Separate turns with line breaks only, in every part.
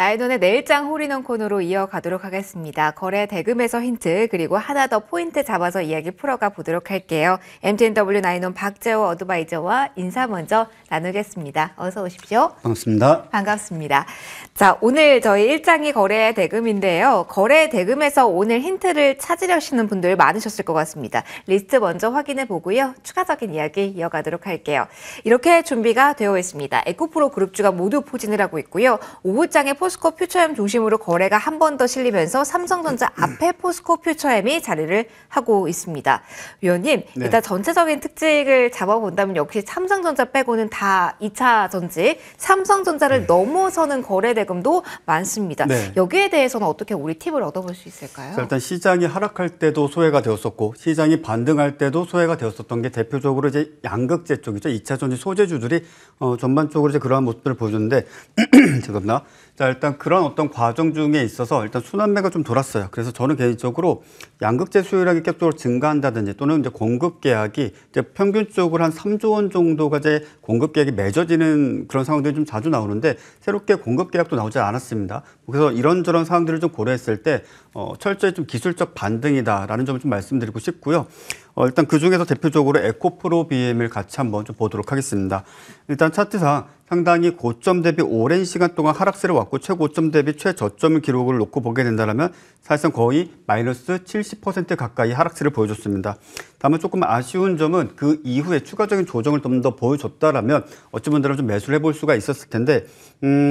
나인원의 내일장 홀인원 코너로 이어가도록 하겠습니다. 거래 대금에서 힌트 그리고 하나 더 포인트 잡아서 이야기 풀어가 보도록 할게요. MTNW 나인원 박재호 어드바이저와 인사 먼저 나누겠습니다. 어서 오십시오.
반갑습니다.
반갑습니다. 자, 오늘 저희 일장이 거래 대금인데요. 거래 대금에서 오늘 힌트를 찾으려시는 분들 많으셨을 것 같습니다. 리스트 먼저 확인해 보고요. 추가적인 이야기 이어가도록 할게요. 이렇게 준비가 되어 있습니다. 에코프로 그룹주가 모두 포진을 하고 있고요. 오후장에 포스코 퓨처엠 중심으로 거래가 한 번 더 실리면서 삼성전자 앞에 포스코 퓨처엠이 자리를 하고 있습니다. 위원님,
네.
일단 전체적인 특징을 잡아본다면 역시 삼성전자 빼고는 다 2차 전지, 삼성전자를 넘어서는 거래 대금도 많습니다.
네.
여기에 대해서는 어떻게 우리 팁을 얻어볼 수 있을까요?
일단 시장이 하락할 때도 소외가 되었었고 시장이 반등할 때도 소외가 되었었던 게 대표적으로 이제 양극재 쪽이죠. 2차 전지 소재주들이 전반적으로 이제 그러한 모습들을 보여줬는데 죄송합니다. 자, 일단 그런 어떤 과정 중에 있어서 일단 순환매가 좀 돌았어요. 그래서 저는 개인적으로 양극재 수요량이 계속적으로 증가한다든지 또는 이제 공급 계약이 이제 평균적으로 한 3조 원 정도가 이제 공급 계약이 맺어지는 그런 상황들이 좀 자주 나오는데 새롭게 공급 계약도 나오지 않았습니다. 그래서 이런저런 상황들을 좀 고려했을 때 철저히 좀 기술적 반등이다라는 점을 좀 말씀드리고 싶고요. 일단 그 중에서 대표적으로 에코프로 BM을 같이 한번 좀 보도록 하겠습니다. 일단 차트상 상당히 고점 대비 오랜 시간 동안 하락세를 왔고 최고점 대비 최저점을 기록을 놓고 보게 된다면 사실상 거의 마이너스 70% 가까이 하락세를 보여줬습니다. 다만 조금 아쉬운 점은 그 이후에 추가적인 조정을 좀 더 보여줬다라면 어찌 보면 좀 매수를 해볼 수가 있었을 텐데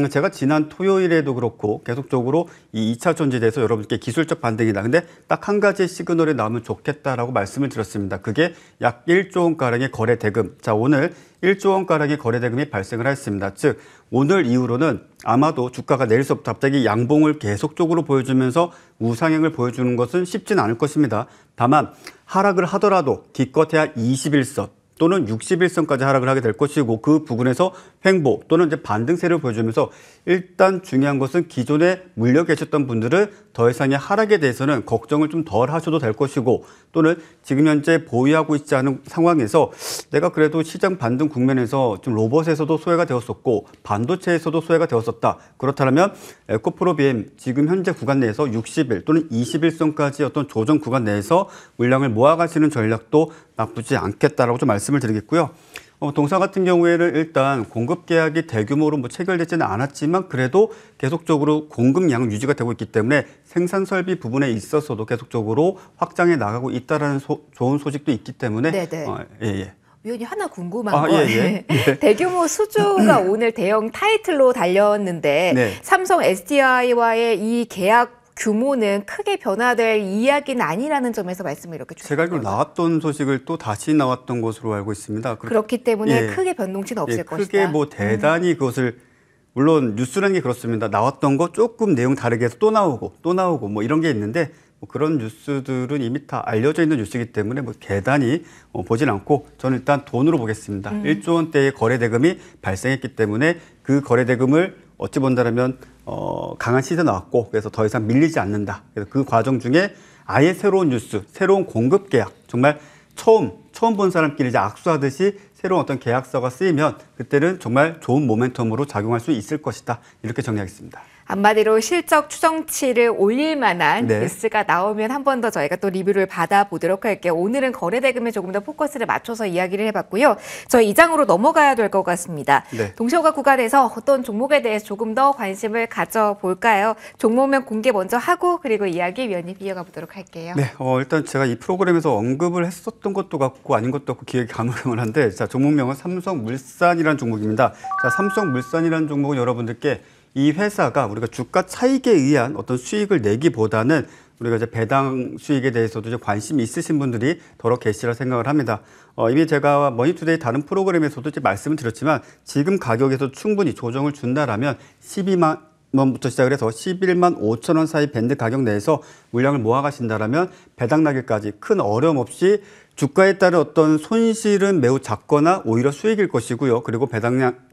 제가 지난 토요일에도 그렇고 계속적으로 이 2차 전지에 대해서 여러분께 기술적 반등이다. 근데 딱 한 가지 시그널이 나오면 좋겠다라고 말씀을 드렸습니다. 그게 약 1조 원가량의 거래 대금. 자, 오늘 1조 원가량의 거래 대금이 발생을 했습니다. 즉 오늘 이후로는 아마도 주가가 내일서부터 갑자기 양봉을 계속적으로 보여주면서 우상향을 보여주는 것은 쉽지는 않을 것입니다. 다만 하락을 하더라도 기껏해야 21선 또는 61선까지 하락을 하게 될 것이고 그 부분에서 횡보 또는 이제 반등세를 보여주면서 일단 중요한 것은 기존에 물려 계셨던 분들은 더 이상의 하락에 대해서는 걱정을 좀 덜 하셔도 될 것이고 또는 지금 현재 보유하고 있지 않은 상황에서 내가 그래도 시장 반등 국면에서 좀 로봇에서도 소외가 되었었고 반도체에서도 소외가 되었었다. 그렇다면 에코프로 BM 지금 현재 구간 내에서 60일 또는 21선까지 어떤 조정 구간 내에서 물량을 모아가시는 전략도 나쁘지 않겠다라고 좀 말씀을 드리겠고요. 동사 같은 경우에는 일단 공급 계약이 대규모로 체결되지는 않았지만 그래도 계속적으로 공급량은 유지가 되고 있기 때문에 생산 설비 부분에 있어서도 계속적으로 확장해 나가고 있다라는 좋은 소식도 있기 때문에 예.
위원님 하나 궁금한 거
예.
대규모 수주가 오늘 대형 타이틀로 달렸는데
네.
삼성 SDI와의 이 계약 규모는 크게 변화될 이야기는 아니라는 점에서 말씀을 이렇게 주셨습니다.
제가 알기로 나왔던 소식을 또 다시 나왔던 것으로 알고 있습니다.
그렇기 때문에 크게 변동치는 없을 것이다.
크게 뭐 대단히 그것을 물론 뉴스라는 게 그렇습니다. 나왔던 거 조금 내용 다르게 해서 또 나오고 뭐 이런 게 있는데 뭐 그런 뉴스들은 이미 다 알려져 있는 뉴스이기 때문에 뭐 대단히 보진 않고 저는 일단 돈으로 보겠습니다. 1조 원대의 거래 대금이 발생했기 때문에 그 거래 대금을 어찌 본다면 강한 시세 나왔고 그래서 더 이상 밀리지 않는다. 그래서 그 과정 중에 아예 새로운 뉴스, 새로운 공급 계약, 정말 처음 본 사람끼리 이제 악수하듯이 새로운 어떤 계약서가 쓰이면 그때는 정말 좋은 모멘텀으로 작용할 수 있을 것이다. 이렇게 정리하겠습니다.
한마디로 실적 추정치를 올릴 만한 뉴스가 나오면 한 번 더 저희가 또 리뷰를 받아보도록 할게요. 오늘은 거래 대금에 조금 더 포커스를 맞춰서 이야기를 해봤고요. 저희 2장으로 넘어가야 될 것 같습니다. 동시호가 구간에서 어떤 종목에 대해서 조금 더 관심을 가져볼까요? 종목명 공개 먼저 하고 그리고 이야기 위원님 이어가 보도록 할게요.
네, 일단 제가 이 프로그램에서 언급을 했었던 것도 같고 아닌 것도 같고 기억이 가물가물한데 자, 종목명은 삼성물산이라는 종목입니다. 자, 삼성물산이라는 종목은 여러분들께 이 회사가 우리가 주가 차익에 의한 어떤 수익을 내기보다는 우리가 이제 배당 수익에 대해서도 이제 관심이 있으신 분들이 더러 계시라 생각을 합니다. 이미 제가 머니투데이 다른 프로그램에서도 이제 말씀을 드렸지만 지금 가격에서 충분히 조정을 준다라면 12만 원부터 시작을 해서 11만 5천 원 사이 밴드 가격 내에서 물량을 모아가신다라면 배당 나기까지 큰 어려움 없이 주가에 따른 어떤 손실은 매우 작거나 오히려 수익일 것이고요. 그리고 배당락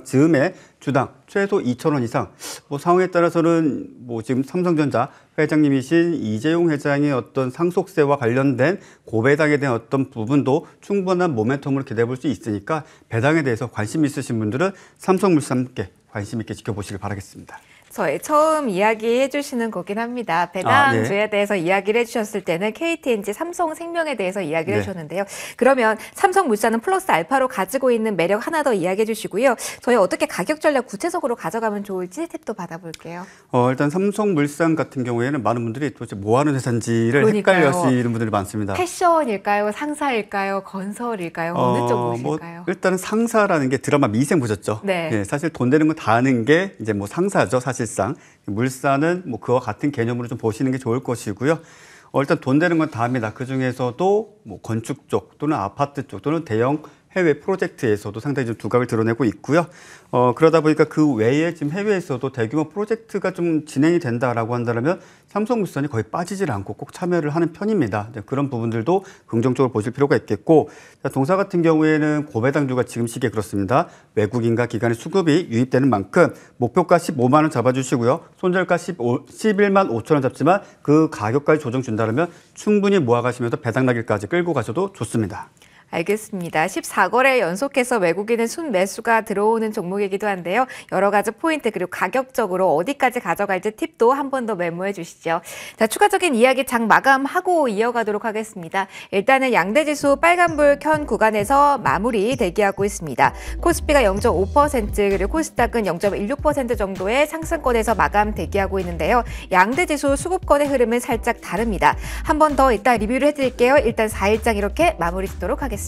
즈음에 주당 최소 2,000원 이상 뭐 상황에 따라서는 뭐 지금 삼성전자 회장님이신 이재용 회장의 어떤 상속세와 관련된 고배당에 대한 어떤 부분도 충분한 모멘텀으로 기대해 볼 수 있으니까 배당에 대해서 관심 있으신 분들은 삼성물산 함께 관심 있게 지켜보시길 바라겠습니다.
저희 처음 이야기해 주시는 거긴 합니다. 배당주에 대해서 이야기를 해주셨을 때는 KTNG, 삼성생명에 대해서 이야기를 해주셨는데요. 그러면 삼성물산은 플러스 알파로 가지고 있는 매력 하나 더 이야기해 주시고요. 저희 어떻게 가격 전략 구체적으로 가져가면 좋을지 팁도 받아볼게요.
일단 삼성물산 같은 경우에는 많은 분들이 도대체 뭐 하는 회사인지를 헷갈려하시는 분들이 많습니다.
패션일까요? 상사일까요? 건설일까요? 어느 쪽이실까요?
일단은 상사라는 게 드라마 미생 보셨죠?
네.
사실 돈 되는 거 다 하는 게 이제 뭐 상사죠, 사실상. 물산은 뭐 그와 같은 개념으로 좀 보시는 게 좋을 것이고요. 일단 돈 되는 건 다 합니다. 그 중에서도 뭐 건축 쪽 또는 아파트 쪽 또는 대형 해외 프로젝트에서도 상당히 좀 두각을 드러내고 있고요. 그러다 보니까 그 외에 지금 해외에서도 대규모 프로젝트가 좀 진행이 된다라고 한다면 삼성물산이 거의 빠지질 않고 꼭 참여를 하는 편입니다. 그런 부분들도 긍정적으로 보실 필요가 있겠고, 동사 같은 경우에는 고배당주가 지금 시기에 그렇습니다. 외국인과 기관의 수급이 유입되는 만큼 목표가 15만 원 잡아주시고요. 손절가 11만 5천 원 잡지만 그 가격까지 조정 준다면 충분히 모아가시면서 배당락일까지 끌고 가셔도 좋습니다.
알겠습니다. 14거래 연속해서 외국인은 순매수가 들어오는 종목이기도 한데요. 여러 가지 포인트 그리고 가격적으로 어디까지 가져갈지 팁도 한 번 더 메모해 주시죠. 자, 추가적인 이야기 장 마감하고 이어가도록 하겠습니다. 일단은 양대지수 빨간불 켠 구간에서 마무리 대기하고 있습니다. 코스피가 0.5% 그리고 코스닥은 0.16% 정도의 상승권에서 마감 대기하고 있는데요. 양대지수 수급권의 흐름은 살짝 다릅니다. 한 번 더 이따 리뷰를 해드릴게요. 일단 4일장 이렇게 마무리 짓도록 하겠습니다.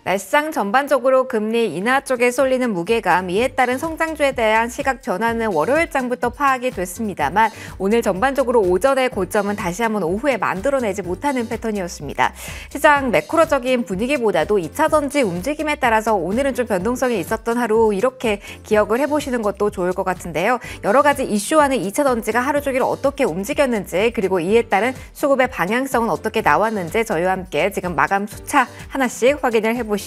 날상 전반적으로 금리 인하 쪽에 쏠리는 무게감, 이에 따른 성장주에 대한 시각 변화는 월요일장부터 파악이 됐습니다만 오늘 전반적으로 오전의 고점은 다시 한번 오후에 만들어내지 못하는 패턴이었습니다. 시장 매크로적인 분위기보다도 2차전지 움직임에 따라서 오늘은 좀 변동성이 있었던 하루, 이렇게 기억을 해보시는 것도 좋을 것 같은데요. 여러 가지 이슈와는 2차전지가 하루 종일 어떻게 움직였는지, 그리고 이에 따른 수급의 방향성은 어떻게 나왔는지 저희와 함께 지금 마감 수차 하나씩 확인을 해보시죠.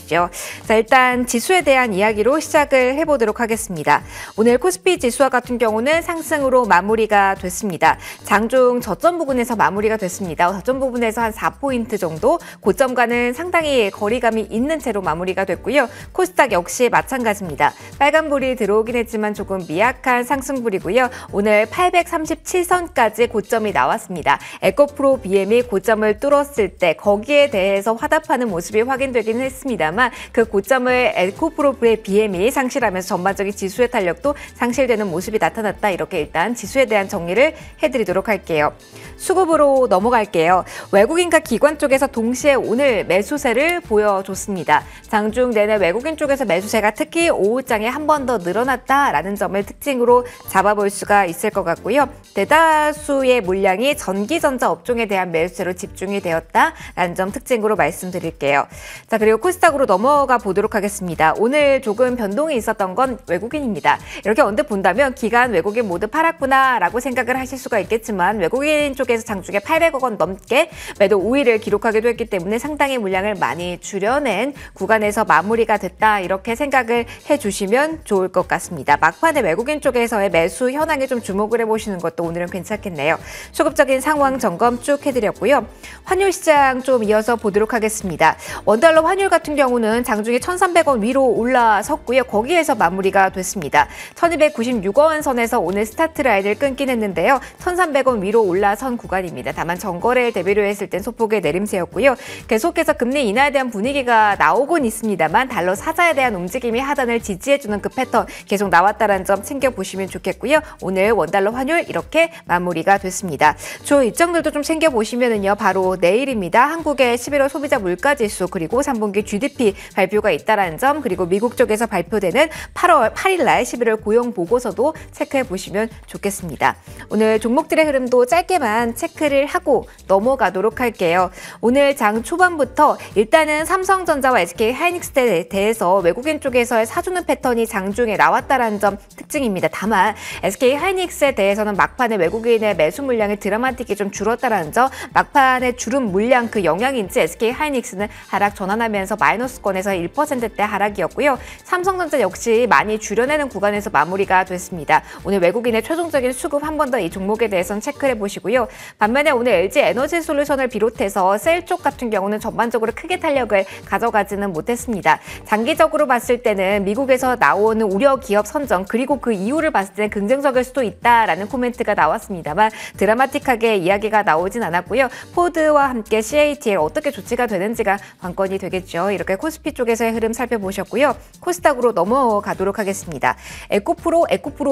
자, 일단 지수에 대한 이야기로 시작을 해보도록 하겠습니다. 오늘 코스피 지수와 같은 경우는 상승으로 마무리가 됐습니다. 장중 저점 부분에서 마무리가 됐습니다. 저점 부분에서 한 4포인트 정도, 고점과는 상당히 거리감이 있는 채로 마무리가 됐고요. 코스닥 역시 마찬가지입니다. 빨간불이 들어오긴 했지만 조금 미약한 상승불이고요. 오늘 837선까지 고점이 나왔습니다. 에코프로 BM이 고점을 뚫었을 때 거기에 대해서 화답하는 모습이 확인되긴 했습니다만 그 고점을 에코프로 BM이 상실하면서 전반적인 지수의 탄력도 상실되는 모습이 나타났다. 이렇게 일단 지수에 대한 정리를 해드리도록 할게요. 수급으로 넘어갈게요. 외국인과 기관 쪽에서 동시에 오늘 매수세를 보여줬습니다. 장중 내내 외국인 쪽에서 매수세가 특히 오후장에 한 번 더 늘어났다라는 점을 특징으로 잡아볼 수가 있을 것 같고요. 대다수의 물량이 전기전자 업종에 대한 매수세로 집중이 되었다라는 점 특징으로 말씀드릴게요. 자, 그리고 코스닥으로 넘어가 보도록 하겠습니다. 오늘 조금 변동이 있었던 건 외국인입니다. 이렇게 언뜻 본다면 기관 외국인 모두 팔았구나라고 생각을 하실 수가 있겠지만 외국인 쪽에서 장중에 800억 원 넘게 매도 우위를 기록하기도 했기 때문에 상당히 물량을 많이 줄여낸 구간에서 마무리가 됐다. 이렇게 생각을 해주시면 좋을 것 같습니다. 막판에 외국인 쪽에서의 매수 현황에 좀 주목을 해보시는 것도 오늘은 괜찮겠네요. 수급적인 상황 점검 쭉 해드렸고요. 환율 시장 좀 이어서 보도록 하겠습니다. 원달러 환율 같은 경우는 장중에 1,300원 위로 올라섰고요. 거기에서 마무리가 됐습니다. 1,296원 선에서 오늘 스타트 라인을 끊긴 했는데요. 1,300원 위로 올라선 구간입니다. 다만 전거래일 대비로 했을 땐 소폭의 내림세였고요. 계속해서 금리 인하에 대한 분위기가 나오곤 있습니다만 달러 사자에 대한 움직임이 하단을 지지해주는 그 패턴 계속 나왔다는 점 챙겨보시면 좋겠고요. 오늘 원달러 환율 이렇게 마무리가 됐습니다. 주요 일정들도 좀 챙겨보시면은요. 바로 내일입니다. 한국의 11월 소비자 물가지수 그리고 3분기 GDP 발표가 있다라는 점, 그리고 미국 쪽에서 발표되는 8월 8일 날 11월 고용 보고서도 체크해 보시면 좋겠습니다. 오늘 종목들의 흐름도 짧게만 체크를 하고 넘어가도록 할게요. 오늘 장 초반부터 일단은 삼성전자와 SK하이닉스에 대해서 외국인 쪽에서의 사주는 패턴이 장중에 나왔다라는 점 특징입니다. 다만 SK하이닉스에 대해서는 막판에 외국인의 매수 물량이 드라마틱히 좀 줄었다라는 점, 막판에 줄은 물량 그 영향인지 SK하이닉스는 하락 전환하면서 마이너스권에서 1%대 하락이었고요. 삼성전자 역시 많이 줄여내는 구간에서 마무리가 됐습니다. 오늘 외국인의 최종적인 수급 한 번 더 이 종목에 대해서는 체크를 해보시고요. 반면에 오늘 LG 에너지 솔루션을 비롯해서 셀 쪽 같은 경우는 전반적으로 크게 탄력을 가져가지는 못했습니다. 장기적으로 봤을 때는 미국에서 나오는 우려 기업 선정 그리고 그 이유를 봤을 때는 긍정적일 수도 있다라는 코멘트가 나왔습니다만 드라마틱하게 이야기가 나오진 않았고요. 포드와 함께 CATL 어떻게 조치가 되는지가 관건이 되겠죠. 이렇게 코스피 쪽에서의 흐름 살펴보셨고요. 코스닥으로 넘어가도록 하겠습니다. 에코프로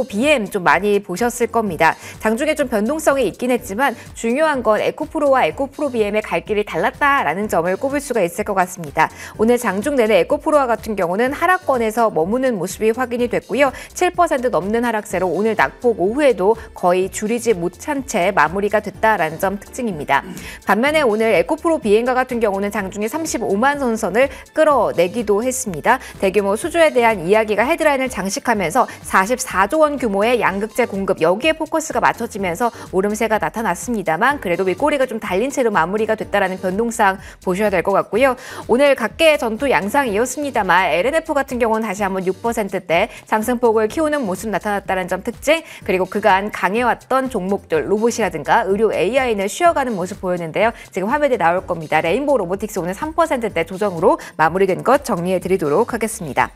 BM 좀 많이 보셨을 겁니다. 장중에 좀 변동성이 있긴 했지만 중요한 건 에코프로와 에코프로 BM의 갈 길이 달랐다라는 점을 꼽을 수가 있을 것 같습니다. 오늘 장중 내내 에코프로와 같은 경우는 하락권에서 머무는 모습이 확인이 됐고요. 7% 넘는 하락세로 오늘 낙폭 오후에도 거의 줄이지 못한 채 마무리가 됐다라는 점 특징입니다. 반면에 오늘 에코프로 BM과 같은 경우는 장중에 35만 선선을 끌어내기도 했습니다. 대규모 수주에 대한 이야기가 헤드라인을 장식하면서 44조 원 규모의 양극재 공급 여기에 포커스가 맞춰지면서 오름세가 나타났습니다만 그래도 윗꼬리가 좀 달린 채로 마무리가 됐다라는 변동상 보셔야 될 것 같고요. 오늘 각계의 전투 양상이었습니다만 LNF 같은 경우는 다시 한번 6%대 상승폭을 키우는 모습 나타났다는 점 특징 그리고 그간 강해왔던 종목들 로봇이라든가 의료 AI는 쉬어가는 모습 보였는데요. 지금 화면에 나올 겁니다. 레인보우 로보틱스 오늘 3%대 조정으로 마무리된 것 정리해 드리도록 하겠습니다.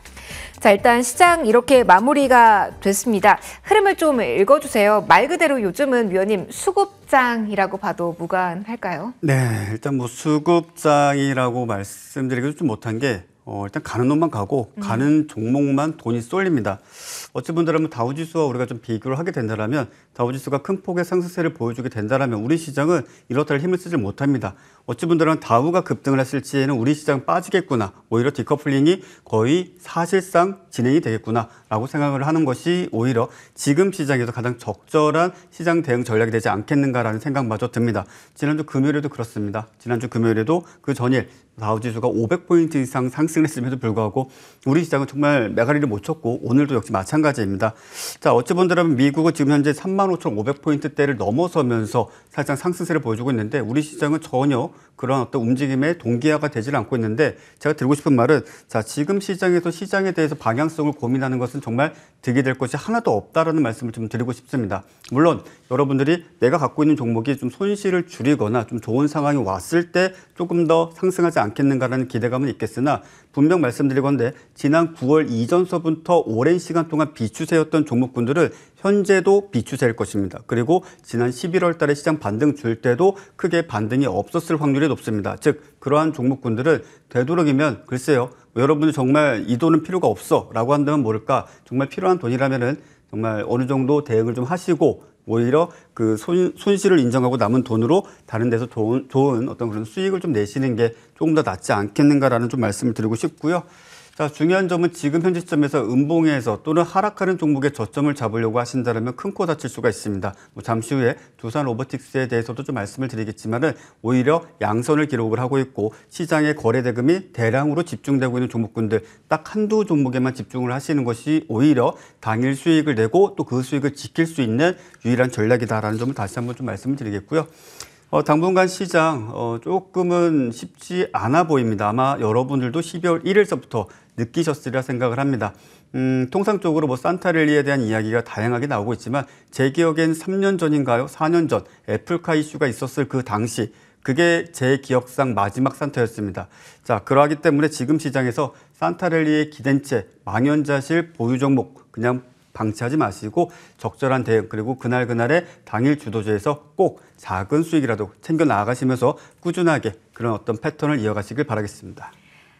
자, 일단 시장 이렇게 마무리가 됐습니다. 흐름을 좀 읽어주세요. 말 그대로 요즘은 위원님 수급장이라고 봐도 무관할까요?
네, 일단 뭐 수급장이라고 말씀드리기도 좀 못한 게 일단 가는 놈만 가고 가는 종목만 돈이 쏠립니다. 어찌 본다면 다우지수와 우리가 좀 비교를 하게 된다면 다우지수가 큰 폭의 상승세를 보여주게 된다면 우리 시장은 이렇다 할 힘을 쓰지 못합니다. 어찌 본다면 다우가 급등을 했을 시에는 우리 시장 빠지겠구나. 오히려 디커플링이 거의 사실상 진행이 되겠구나라고 생각을 하는 것이 오히려 지금 시장에서 가장 적절한 시장 대응 전략이 되지 않겠는가라는 생각마저 듭니다. 지난주 금요일에도 그렇습니다. 지난주 금요일에도 그 전일 다우지수가 500포인트 이상 상승했음에도 불구하고 우리 시장은 정말 메가리를 못 쳤고 오늘도 역시 마찬가지입니다. 자, 어찌 본다면 미국은 지금 현재 35,500포인트대를 넘어서면서 살짝 상승세를 보여주고 있는데 우리 시장은 전혀 그런 어떤 움직임의 동기화가 되질 않고 있는데 제가 드리고 싶은 말은 자, 지금 시장에서 시장에 대해서 방향성을 고민하는 것은 정말 득이 될 것이 하나도 없다라는 말씀을 좀 드리고 싶습니다. 물론 여러분들이 내가 갖고 있는 종목이 좀 손실을 줄이거나 좀 좋은 상황이 왔을 때 조금 더 상승하지 않겠는가라는 기대감은 있겠으나 분명 말씀드리건데 지난 9월 이전서부터 오랜 시간 동안 비추세였던 종목군들은 현재도 비추세일 것입니다. 그리고 지난 11월 달에 시장 반등 줄 때도 크게 반등이 없었을 확률이 높습니다. 즉 그러한 종목군들은 되도록이면 글쎄요. 여러분이 정말 이 돈은 필요가 없어 라고 한다면 모를까 정말 필요한 돈이라면은 정말 어느 정도 대응을 좀 하시고 오히려 그 손실을 인정하고 남은 돈으로 다른 데서 좋은 어떤 그런 수익을 좀 내시는 게 조금 더 낫지 않겠는가라는 좀 말씀을 드리고 싶고요. 자, 중요한 점은 지금 현재 시점에서 음봉에서 또는 하락하는 종목에 저점을 잡으려고 하신다면 큰 코 다칠 수가 있습니다. 뭐 잠시 후에 두산 로보틱스에 대해서도 좀 말씀을 드리겠지만은 오히려 양선을 기록을 하고 있고 시장의 거래 대금이 대량으로 집중되고 있는 종목군들 딱 한두 종목에만 집중을 하시는 것이 오히려 당일 수익을 내고 또 그 수익을 지킬 수 있는 유일한 전략이다라는 점을 다시 한번 좀 말씀을 드리겠고요. 당분간 시장 조금은 쉽지 않아 보입니다. 아마 여러분들도 12월 1일서부터 느끼셨으리라 생각을 합니다. 통상적으로 뭐 산타랠리에 대한 이야기가 다양하게 나오고 있지만 제 기억엔 3년 전인가요? 4년 전 애플카 이슈가 있었을 그 당시 그게 제 기억상 마지막 산타였습니다. 자, 그러하기 때문에 지금 시장에서 산타랠리에 기댄 채 망연자실 보유 종목 그냥 방치하지 마시고 적절한 대응 그리고 그날그날의 당일 주도주에서 꼭 작은 수익이라도 챙겨 나가시면서 꾸준하게 그런 어떤 패턴을 이어가시길 바라겠습니다.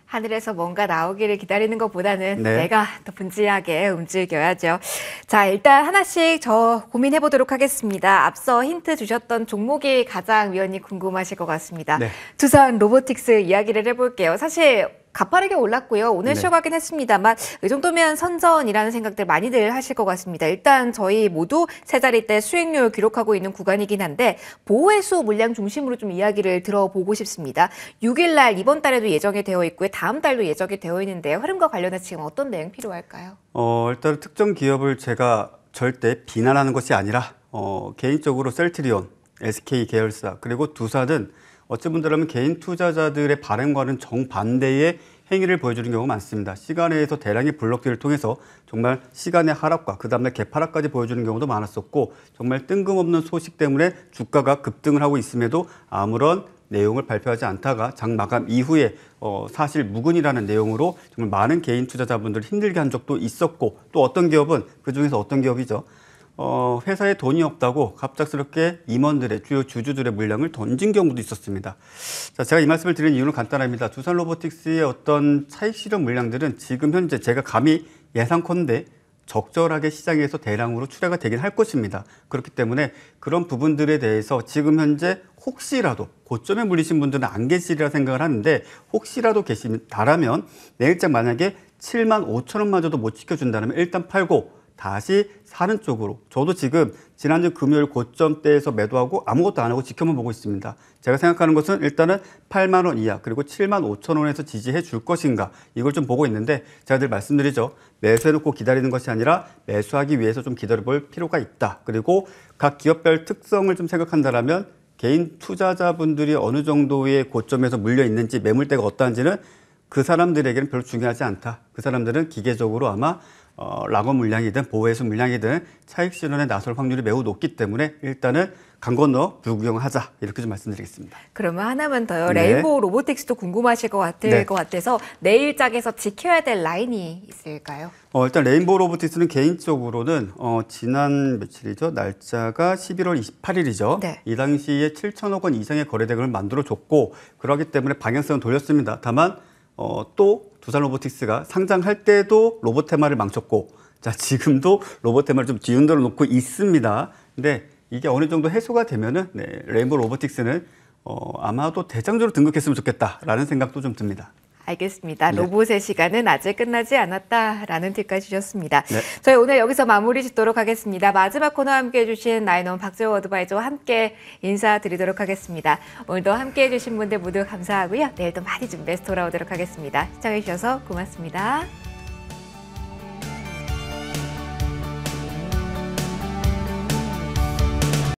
하늘에서 뭔가 나오기를 기다리는 것보다는
네.
내가 더 분지하게 움직여야죠. 자, 일단 하나씩 저 고민해 보도록 하겠습니다. 앞서 힌트 주셨던 종목이 가장 위원님 궁금하실 것 같습니다.
네.
두산 로보틱스 이야기를 해볼게요. 사실 가파르게 올랐고요. 오늘
네.
쉬어가긴 했습니다만 이 정도면 선전이라는 생각들 많이들 하실 것 같습니다. 일단 저희 모두 세 자리대 수익률 기록하고 있는 구간이긴 한데 보호회수 물량 중심으로 좀 이야기를 들어보고 싶습니다. 6일 날 이번 달에도 예정이 되어 있고요. 다음 달도 예정이 되어 있는데요. 흐름과 관련해서 지금 어떤 내용 필요할까요?
일단 특정 기업을 제가 절대 비난하는 것이 아니라 개인적으로 셀트리온, SK 계열사 그리고 두산은 어찌 본다면 개인 투자자들의 바람과는 정반대의 행위를 보여주는 경우가 많습니다. 시간에서 대량의 블록딜을 통해서 정말 시간의 하락과 그 다음날 개파락까지 보여주는 경우도 많았었고 정말 뜬금없는 소식 때문에 주가가 급등을 하고 있음에도 아무런 내용을 발표하지 않다가 장 마감 이후에 사실 무근이라는 내용으로 정말 많은 개인 투자자분들을 힘들게 한 적도 있었고 또 어떤 기업은 그중에서 어떤 기업이죠. 회사에 돈이 없다고 갑작스럽게 임원들의 주요 주주들의 물량을 던진 경우도 있었습니다. 자, 제가 이 말씀을 드리는 이유는 간단합니다. 두산 로보틱스의 어떤 차익 실현 물량들은 지금 현재 제가 감히 예상컨대 적절하게 시장에서 대량으로 출하가 되긴 할 것입니다. 그렇기 때문에 그런 부분들에 대해서 지금 현재 혹시라도 고점에 물리신 분들은 안 계시리라 생각을 하는데 혹시라도 계시다라면 내일장 만약에 7만 5천 원마저도 못 지켜준다면 일단 팔고 다시 사는 쪽으로 저도 지금 지난주 금요일 고점대에서 매도하고 아무것도 안 하고 지켜만 보고 있습니다. 제가 생각하는 것은 일단은 8만 원 이하 그리고 7만 5천 원에서 지지해 줄 것인가 이걸 좀 보고 있는데 제가 늘 말씀드리죠. 매수해놓고 기다리는 것이 아니라 매수하기 위해서 좀 기다려볼 필요가 있다. 그리고 각 기업별 특성을 좀 생각한다면 개인 투자자분들이 어느 정도의 고점에서 물려 있는지 매물대가 어떠한지는 그 사람들에게는 별로 중요하지 않다. 그 사람들은 기계적으로 아마 락업 물량이든 보호해수 물량이든 차익 실현에 나설 확률이 매우 높기 때문에 일단은 강 건너 불구경하자 이렇게 좀 말씀드리겠습니다.
그러면 하나만 더요.
네.
레인보우 로보틱스도 궁금하실 것 같아서 내일장에서 지켜야 될 라인이 있을까요?
일단 레인보우 로보틱스는 개인적으로는 지난 며칠이죠? 날짜가 11월 28일이죠.
네.
이 당시에 7천억 원 이상의 거래대금을 만들어줬고 그러기 때문에 방향성은 돌렸습니다. 다만 또 두산 로보틱스가 상장할 때도 로봇 테마를 망쳤고 자 지금도 로봇 테마를 좀 뒤흔들어 놓고 있습니다. 근데 이게 어느 정도 해소가 되면은 레인보우 로보틱스는 아마도 대장주로 등극했으면 좋겠다라는 생각도 좀 듭니다.
알겠습니다.
네.
로봇의 시간은 아직 끝나지 않았다라는 팁까지 주셨습니다.
네.
저희 오늘 여기서 마무리 짓도록 하겠습니다. 마지막 코너 함께해 주신 나인원 박재호 어드바이저와 함께 인사드리도록 하겠습니다. 오늘도 함께해 주신 분들 모두 감사하고요. 내일도 많이 준비해서 돌아오도록 하겠습니다. 시청해 주셔서 고맙습니다.